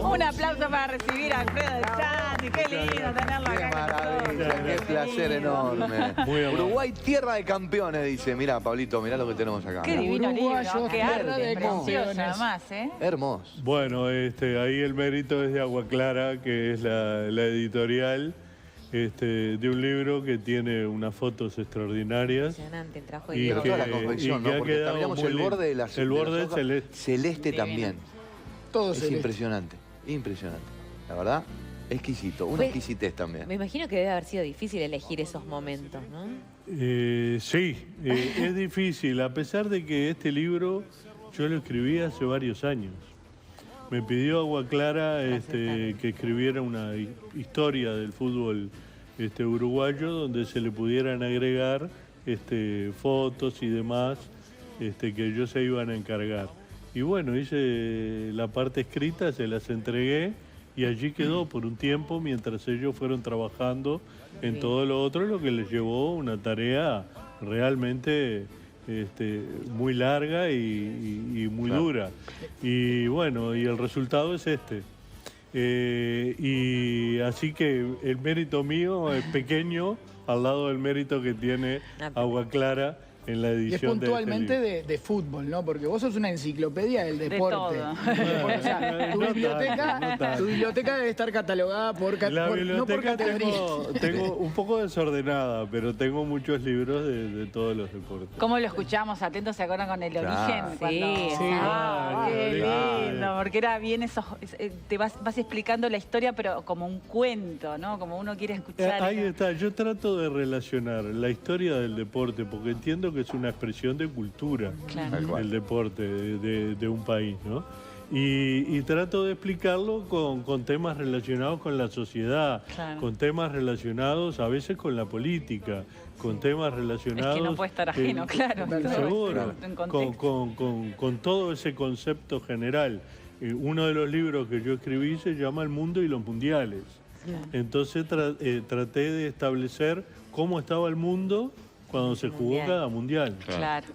Un aplauso para recibir a Alfredo de Chandi. Qué lindo tenerlo acá. Qué maravilla, qué placer enorme. Uruguay, tierra de campeones, dice. Mirá, Pablito, mirá lo que tenemos acá. Qué divino libro, Uruguayos, qué tierra arte, de precioso campeones. además, ¿eh? Hermoso. Bueno, ahí el mérito es de Agua Clara, que es la editorial de un libro que tiene unas fotos extraordinarias. Impresionante el trabajo de Y Pero Diego. toda la confección, ¿no? ha Porque quedado miramos muy el borde de lindo. las El borde de las es hojas, celeste. celeste Divino. también. Todo Es celeste. impresionante, impresionante. La verdad, exquisito. Una Fue- exquisitez también. Me imagino que debe haber sido difícil elegir esos momentos, ¿no? Sí, es difícil, a pesar de que este libro yo lo escribí hace varios años. Me pidió Agua Clara que escribiera una historia del fútbol uruguayo donde se le pudieran agregar fotos y demás que ellos se iban a encargar. Y bueno, hice la parte escrita, se las entregué y allí quedó por un tiempo mientras ellos fueron trabajando en todo lo otro, lo que les llevó una tarea realmente muy larga y muy Claro. dura. Y bueno, y el resultado es este. Y así que el mérito mío es pequeño al lado del mérito que tiene Agua Clara en la Y es edición puntualmente de este libro. de fútbol, ¿no? Porque vos sos una enciclopedia del deporte. todo. O sea, tu No biblioteca, tanto, no tanto. tu biblioteca debe estar catalogada por, La no por biblioteca categoría. tengo un poco desordenada, pero tengo muchos libros de todos los deportes. ¿Cómo lo escuchamos? Atentos, ¿se acuerdan con el origen? Sí, Cuando- sí. Ah, qué Claro. lindo, porque era bien esos... Te vas explicando la historia, pero como un cuento, ¿no? Como uno quiere escuchar. Ahí está, yo trato de relacionar la historia del deporte, porque entiendo que es una expresión de cultura, Claro. Tal cual. el deporte de un país, ¿no? Y trato de explicarlo con temas relacionados con la sociedad, Claro. con temas relacionados a veces con la política, con temas relacionados... Es que no puede estar ajeno, claro. Seguro, En contexto. con todo ese concepto general. Uno de los libros que yo escribí se llama El mundo y los mundiales. Entonces traté de establecer cómo estaba el mundo cuando se jugó Mundial. cada mundial. Claro.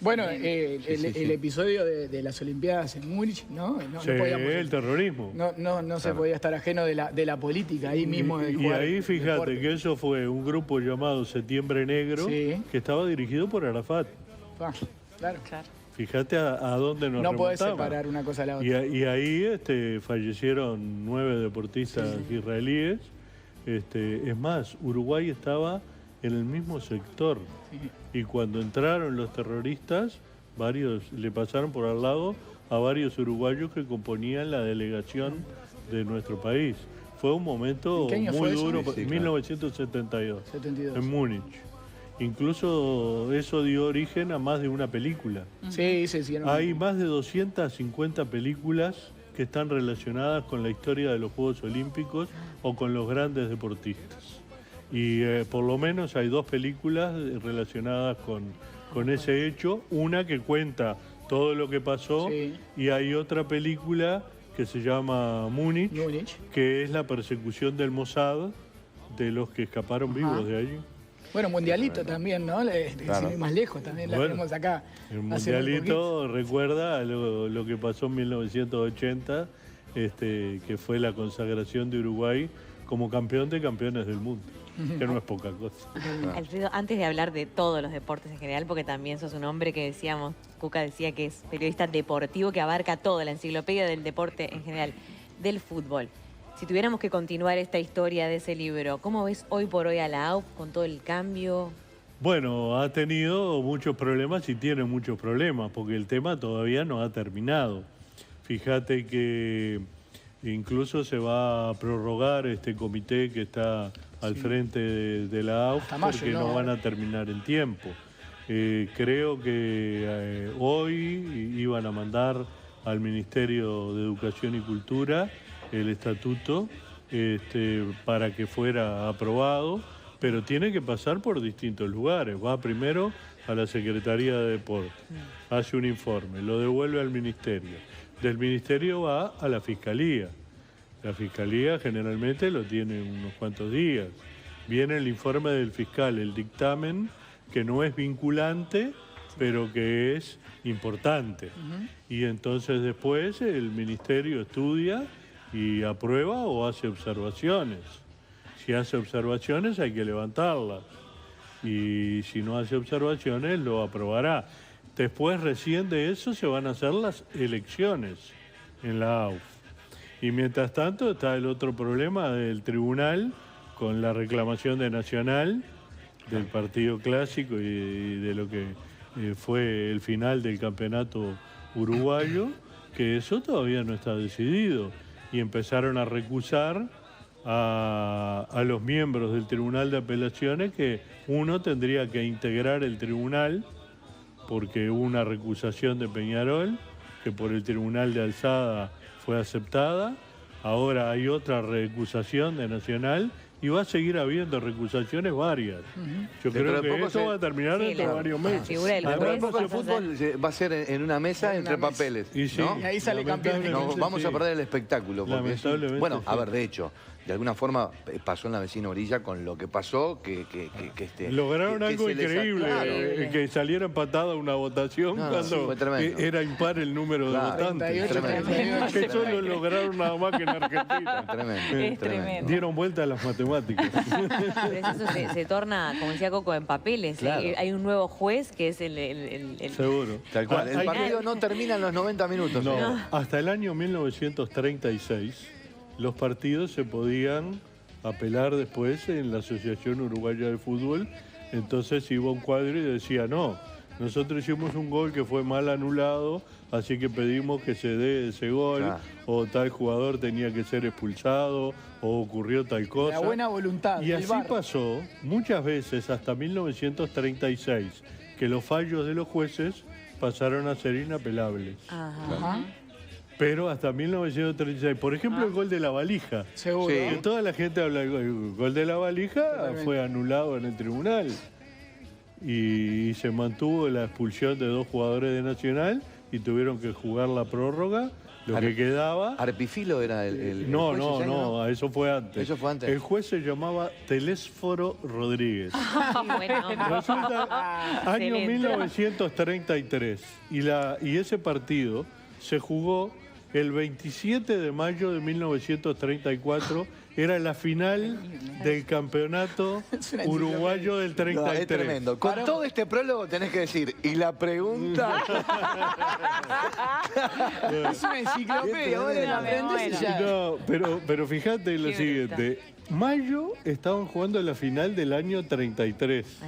Bueno, el episodio de las Olimpiadas en Múnich, ¿no? No, Sí, el terrorismo. no se podía estar ajeno de la política ahí mismo. del Y jugar ahí fíjate deporte. que eso fue un grupo llamado Septiembre Negro, Sí. que estaba dirigido por Arafat. Ah, claro. Claro. Fíjate a dónde nos No podés remontamos. separar una cosa de la otra. Y ahí fallecieron 9 deportistas israelíes. Es más, Uruguay estaba en el mismo sector. Y cuando entraron los terroristas, varios le pasaron por al lado a varios uruguayos que componían la delegación de nuestro país. Fue un momento ¿En qué año muy fue eso? duro, Sí, claro. 1972, 72. en Múnich. Incluso eso dio origen a más de una película. Sí, sí. Hay más de 250 películas que están relacionadas con la historia de los Juegos Olímpicos o con los grandes deportistas. Y por lo menos hay 2 películas relacionadas con ese hecho. Una que cuenta todo lo que pasó Sí. y hay otra película que se llama Múnich, Múnich. que es la persecución del Mossad de los que escaparon vivos de allí. Bueno, Mundialito también, ¿no? Claro. Sin ir más lejos también la Bueno, tenemos acá. El hace muy Mundialito recuerda lo que pasó en 1980, que fue la consagración de Uruguay como campeón de campeones del mundo, que no es poca cosa. Alfredo, antes de hablar de todos los deportes en general, porque también sos un hombre que decíamos, Cuca decía que es periodista deportivo, que abarca todo, la enciclopedia del deporte en general, del fútbol. Si tuviéramos que continuar esta historia de ese libro, ¿cómo ves hoy por hoy a la AUF con todo el cambio? Bueno, ha tenido muchos problemas y tiene muchos problemas, porque el tema todavía no ha terminado. Fíjate que incluso se va a prorrogar este comité que está al frente de la AUF, Hasta mayo, porque ¿no? no van a terminar en tiempo. Creo que hoy iban a mandar al Ministerio de Educación y Cultura el estatuto para que fuera aprobado, pero tiene que pasar por distintos lugares. Va primero a la Secretaría de Deportes, hace un informe, lo devuelve al Ministerio. Del Ministerio va a la Fiscalía. La Fiscalía generalmente lo tiene unos cuantos días. Viene el informe del fiscal, el dictamen, que no es vinculante, pero que es importante. Y entonces después el ministerio estudia y aprueba o hace observaciones. Si hace observaciones hay que levantarlas. Y si no hace observaciones lo aprobará. Después recién de eso se van a hacer las elecciones en la AUF. Y mientras tanto está el otro problema del tribunal con la reclamación de Nacional, del partido clásico y de lo que fue el final del campeonato uruguayo, que eso todavía no está decidido. Y empezaron a recusar a los miembros del Tribunal de Apelaciones, que uno tendría que integrar el tribunal, porque hubo una recusación de Peñarol, que por el Tribunal de Alzada fue aceptada. Ahora hay otra recusación de Nacional y va a seguir habiendo recusaciones varias. Yo creo que eso va a terminar dentro de varios meses. Dentro de poco el fútbol va a ser en una mesa entre papeles. Y ahí sale campeón. No, vamos a perder el espectáculo. Lamentablemente, bueno, a ver, de hecho, de alguna forma pasó en la vecina orilla con lo que pasó, lograron algo increíble, claro, que saliera empatada una votación cuando era impar el número de votantes. 38, Eso lo lograron nada más que en Argentina. Tremendo. Dieron vuelta a las matemáticas. Pero eso se torna, como decía Coco, en papeles. Claro. Hay un nuevo juez que es el Seguro. Tal cual. El partido no termina en los 90 minutos. No, hasta el año 1936 los partidos se podían apelar después en la Asociación Uruguaya de Fútbol. Entonces iba un cuadro y decía, no, nosotros hicimos un gol que fue mal anulado, así que pedimos que se dé ese gol, o tal jugador tenía que ser expulsado, o ocurrió tal cosa. La buena voluntad. Y así pasó muchas veces hasta 1936, que los fallos de los jueces pasaron a ser inapelables. Ajá. Pero hasta 1936, por ejemplo, el gol de la valija. Seguro. Que toda la gente habla del gol de la valija, fue anulado en el tribunal. Y se mantuvo la expulsión de 2 jugadores de Nacional y tuvieron que jugar la prórroga. Lo que quedaba... ¿Arpifilo era el No, juez ese año, no, eso fue antes. Eso fue antes. El juez se llamaba Telésforo Rodríguez. Resulta, año 1933. Y ese partido se jugó el 27 de mayo de 1934, era la final del campeonato uruguayo del 33. No, es tremendo. Con todo este prólogo tenés que decir, y la pregunta... Es una enciclopedia, vos la aprendés y ya. No, pero fíjate lo siguiente. Mayo estaban jugando la final del año 33.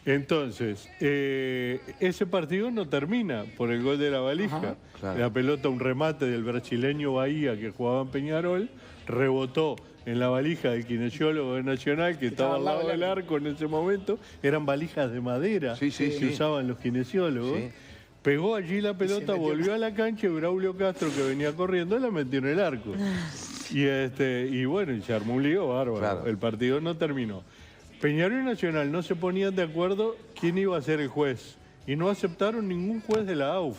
Entonces, ese partido no termina por el gol de la valija. Claro. La pelota, un remate del brasileño Bahía que jugaba en Peñarol, rebotó en la valija del kinesiólogo de Nacional que estaba al lado del arco en ese momento. Eran valijas de madera que usaban los kinesiólogos. Sí. Pegó allí la pelota, volvió a la cancha y Braulio Castro, que venía corriendo, la metió en el arco. Y bueno, y se armó un lío bárbaro. Claro. El partido no terminó. Peñarol y Nacional no se ponían de acuerdo quién iba a ser el juez y no aceptaron ningún juez de la AUF.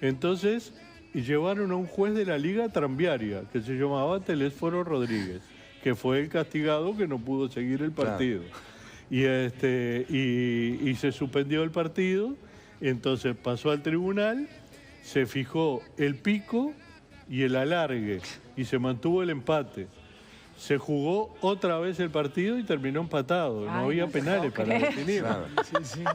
Entonces llevaron a un juez de la Liga Tranviaria que se llamaba Telésforo Rodríguez, que fue el castigado que no pudo seguir el partido. Claro. Y se suspendió el partido, entonces pasó al tribunal, se fijó el pico y el alargue y se mantuvo el empate. Se jugó otra vez el partido y terminó empatado. No había penales para definir. Claro.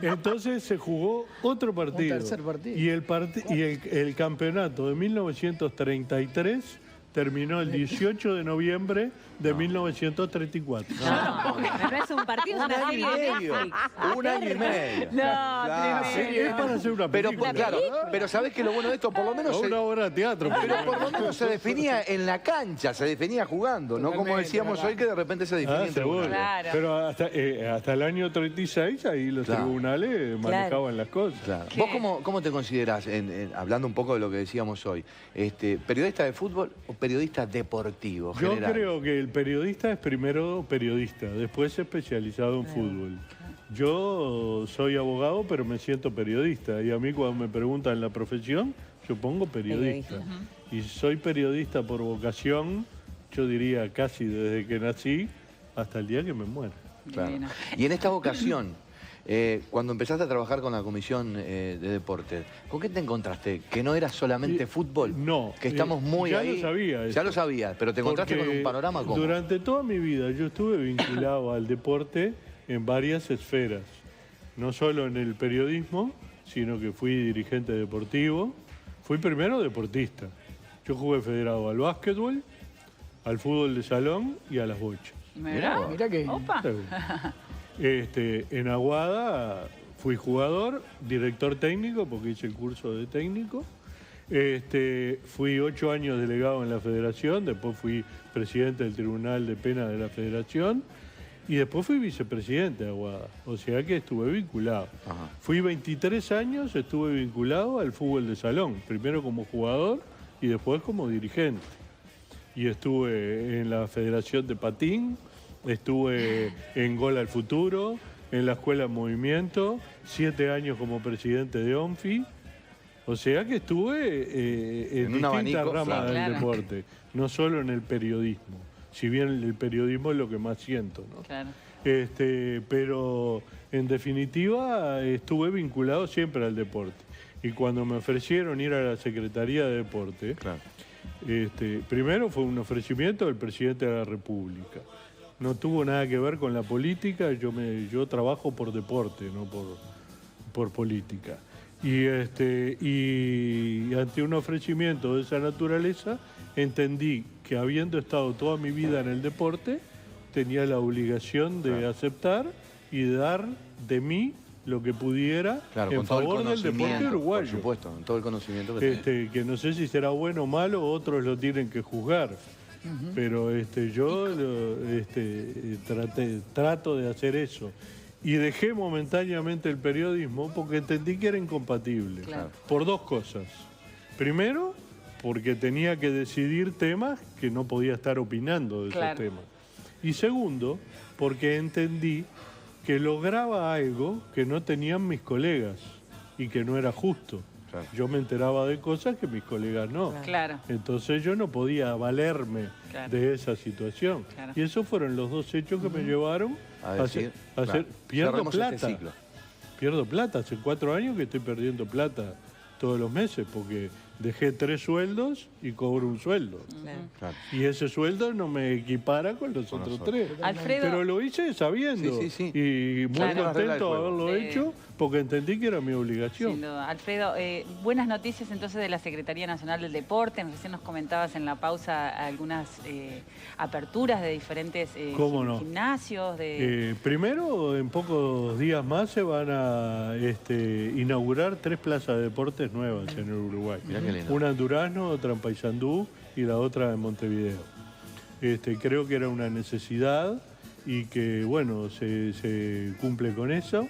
Entonces se jugó otro partido. Un tercer partido. Y el campeonato de 1933 terminó el 18 de noviembre de 1934. No es un partido, es una serie de Netflix. Un año y medio. No, claro. Es para hacer una película. Pero ¿sabés qué lo bueno de esto? Por lo menos... una obra de teatro. Pero por lo menos se definía en la cancha, se definía jugando, no como decíamos hoy que de repente se definía en tribunales. Claro. Pero hasta el año 36 ahí los tribunales manejaban las cosas. Claro. ¿Vos cómo te considerás, hablando un poco de lo que decíamos hoy, periodista de fútbol o periodista deportivo? Yo creo que el periodista es primero periodista, después especializado en fútbol. Yo soy abogado, pero me siento periodista. Y a mí cuando me preguntan la profesión, yo pongo periodista. Y soy periodista por vocación, yo diría casi desde que nací hasta el día que me muera. Claro. Y en esta vocación, Cuando empezaste a trabajar con la Comisión de Deportes, ¿con qué te encontraste? ¿Que no era solamente fútbol? No. Que estamos muy ya ahí. Lo sabía eso. Ya lo sabías, pero te encontraste Porque con un panorama como... Durante toda mi vida yo estuve vinculado al deporte en varias esferas. No solo en el periodismo, sino que fui dirigente deportivo. Fui primero deportista. Yo jugué federado al básquetbol, al fútbol de salón y a las bochas. Mirá, Mirá que... Opa. En Aguada fui jugador, director técnico, porque hice el curso de técnico. Fui 8 años delegado en la federación, después fui presidente del Tribunal de Pena de la federación y después fui vicepresidente de Aguada. O sea que estuve vinculado. Ajá. Fui 23 años, estuve vinculado al fútbol de salón, primero como jugador y después como dirigente. Y estuve en la Federación de Patín, estuve en Gol al Futuro, en la Escuela en Movimiento, 7 años como presidente de ONFI. O sea que estuve en distintas ramas del deporte, no solo en el periodismo, si bien el periodismo es lo que más siento, ¿no? Claro. Pero en definitiva estuve vinculado siempre al deporte. Y cuando me ofrecieron ir a la Secretaría de Deporte, Claro. Primero fue un ofrecimiento del presidente de la República. No tuvo nada que ver con la política, yo trabajo por deporte, no por política. Y ante un ofrecimiento de esa naturaleza, entendí que habiendo estado toda mi vida en el deporte, tenía la obligación de aceptar y de dar de mí lo que pudiera en favor del deporte uruguayo. Por supuesto, en todo el conocimiento que tenés. Que no sé si será bueno o malo, otros lo tienen que juzgar. Pero yo trato de hacer eso. Y dejé momentáneamente el periodismo porque entendí que era incompatible. Claro. Por 2 cosas. Primero, porque tenía que decidir temas que no podía estar opinando de esos temas. Y segundo, porque entendí que lograba algo que no tenían mis colegas y que no era justo. Claro. Yo me enteraba de cosas que mis colegas no. Claro. Entonces yo no podía valerme de esa situación. Claro. Y esos fueron los 2 hechos que me llevaron A decir, pierdo cerremos plata. este ciclo. Pierdo plata. Hace 4 años que estoy perdiendo plata todos los meses porque dejé 3 sueldos y cobro un sueldo. Claro. Y ese sueldo no me equipara con los otros 3. Alfredo. Pero lo hice sabiendo. Sí, sí, sí. Y muy Claro. contento de haberlo hecho porque entendí que era mi obligación. Sin duda. Alfredo, buenas noticias entonces de la Secretaría Nacional del Deporte. Recién nos comentabas en la pausa algunas aperturas de diferentes ¿Cómo no? gimnasios. Primero, en pocos días más se van a inaugurar 3 plazas de deportes nuevas en el Uruguay. Mirá qué lindo. Una en Durazno, otra en Paysandú y la otra en Montevideo. Creo que era una necesidad y que, bueno, se cumple con eso.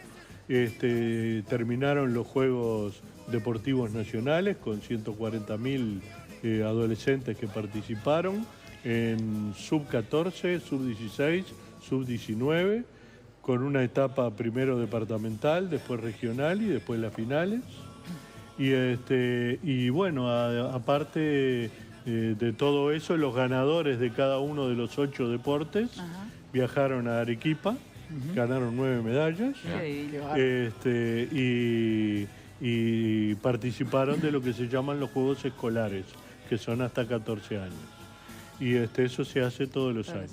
Terminaron los Juegos Deportivos Nacionales con 140.000 adolescentes que participaron en sub-14, sub-16, sub-19, con una etapa primero departamental, después regional y después las finales. Y bueno, aparte de todo eso, los ganadores de cada uno de los 8 deportes viajaron a Arequipa, ganaron 9 medallas. Y participaron de lo que se llaman los Juegos Escolares, que son hasta 14 años. Y eso se hace todos los años.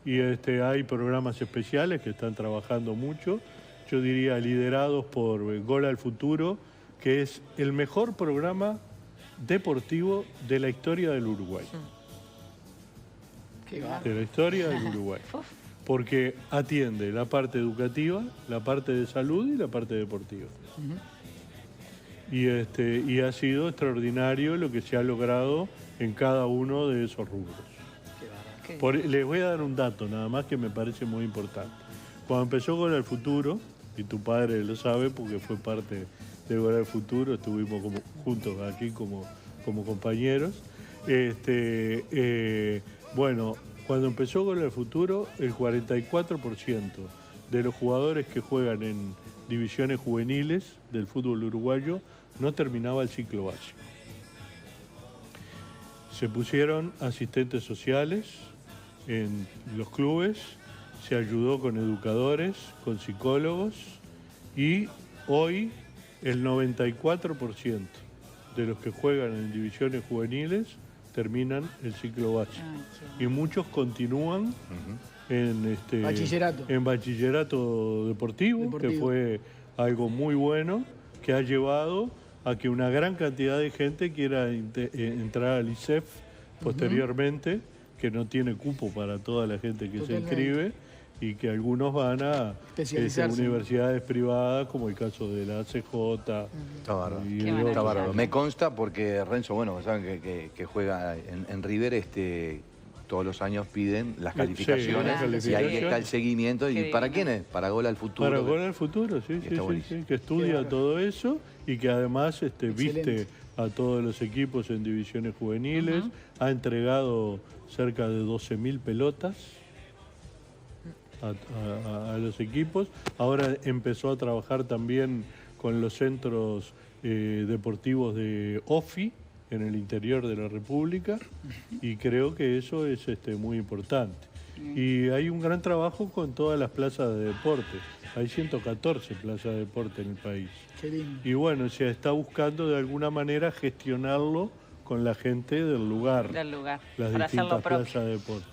Y hay programas especiales que están trabajando mucho, yo diría liderados por Gol al Futuro, que es el mejor programa deportivo de la historia del Uruguay. De la historia del Uruguay. Porque atiende la parte educativa, la parte de salud y la parte deportiva. Y ha sido extraordinario lo que se ha logrado en cada uno de esos rubros. Les voy a dar un dato nada más que me parece muy importante. Cuando empezó Gol al Futuro, y tu padre lo sabe porque fue parte de Gol al Futuro, estuvimos juntos aquí como compañeros. Bueno, cuando empezó Gol al Futuro, el 44% de los jugadores que juegan en divisiones juveniles del fútbol uruguayo no terminaba el ciclo básico. Se pusieron asistentes sociales en los clubes, se ayudó con educadores, con psicólogos Y hoy el 94% de los que juegan en divisiones juveniles terminan el ciclo básico. Y muchos continúan en bachillerato deportivo, que fue algo muy bueno, que ha llevado a que una gran cantidad de gente quiera entrar al ISEF posteriormente, que no tiene cupo para toda la gente que se inscribe, y que algunos van a universidades privadas, como el caso de la ACJ. Está bárbaro. Me consta porque Renzo, bueno, saben que juega en River, todos los años piden las calificaciones, y ahí está el seguimiento. ¿Y para quién es? Para Gol al Futuro. Para Gol al Futuro, sí, que estudia todo eso y que además viste a todos los equipos en divisiones juveniles, ha entregado cerca de 12.000 pelotas a los equipos. Ahora empezó a trabajar también con los centros deportivos de OFI en el interior de la República, y creo que eso es muy importante. Y hay un gran trabajo con todas las plazas de deporte. Hay 114 plazas de deporte en el país. Qué lindo. Y bueno, se está buscando de alguna manera gestionarlo con la gente del lugar. Las distintas plazas de deporte.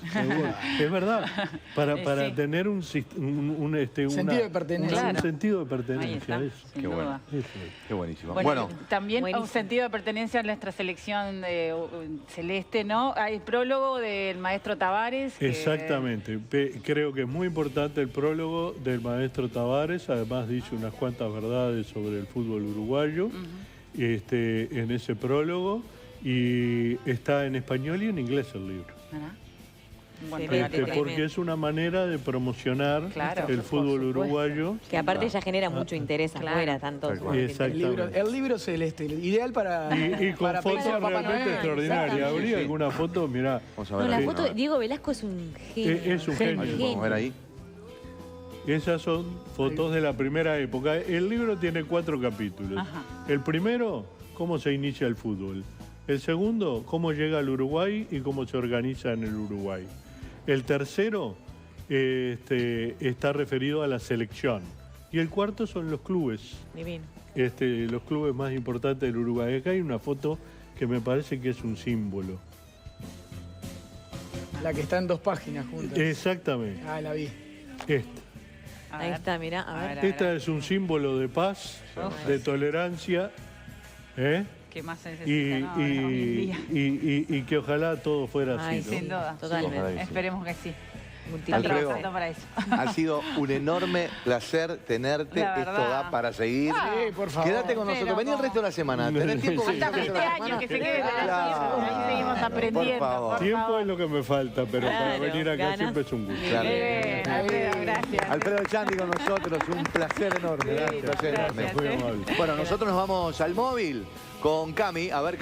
Es verdad, para tener un sentido de pertenencia. Un sentido de pertenencia. Qué bueno. Qué buenísimo. Bueno, también un sentido de pertenencia en nuestra selección celeste, ¿no? Hay prólogo del maestro Tavares. Exactamente. Creo que es muy importante el prólogo del maestro Tavares. Además dice unas cuantas verdades sobre el fútbol uruguayo en ese prólogo. Y está en español y en inglés el libro. Porque es una manera de promocionar el fútbol uruguayo. Que aparte ya genera mucho interés afuera, tanto. El libro celeste, ideal para... Y con fotos realmente extraordinarias. ¿Habría alguna foto? Mirá. No, la foto de Diego Velasco es un genio. Es un genio. Vamos a ver ahí. Esas son fotos de la primera época. El libro tiene 4 capítulos. El primero, cómo se inicia el fútbol. El segundo, cómo llega al Uruguay y cómo se organiza en el Uruguay. El tercero está referido a la selección. Y el cuarto son los clubes. Divino. Los clubes más importantes del Uruguay. Acá hay una foto que me parece que es un símbolo. La que está en 2 páginas juntas. Exactamente. Ah, la vi. Ahí está, mirá. A ver. Esta es un símbolo de paz, de tolerancia. ¿Qué más se necesita hoy en día? Y que ojalá todo fuera así, ¿no? Sin duda. Totalmente. Esperemos que sí. Alfredo, trabajando para eso. Ha sido un enorme placer tenerte. Esto da para seguir. Sí, por favor. Quédate con nosotros. Vení el resto de la semana. ¿Tenés tiempo? Hasta fin de año que se quede de ahí seguimos aprendiendo. Por favor. Tiempo es lo que me falta, pero para venir acá siempre es un gusto. Alfredo, gracias. Alfredo Echandi con nosotros. Un placer enorme. Muy amable. Bueno, nosotros nos vamos al móvil con Cami. A ver,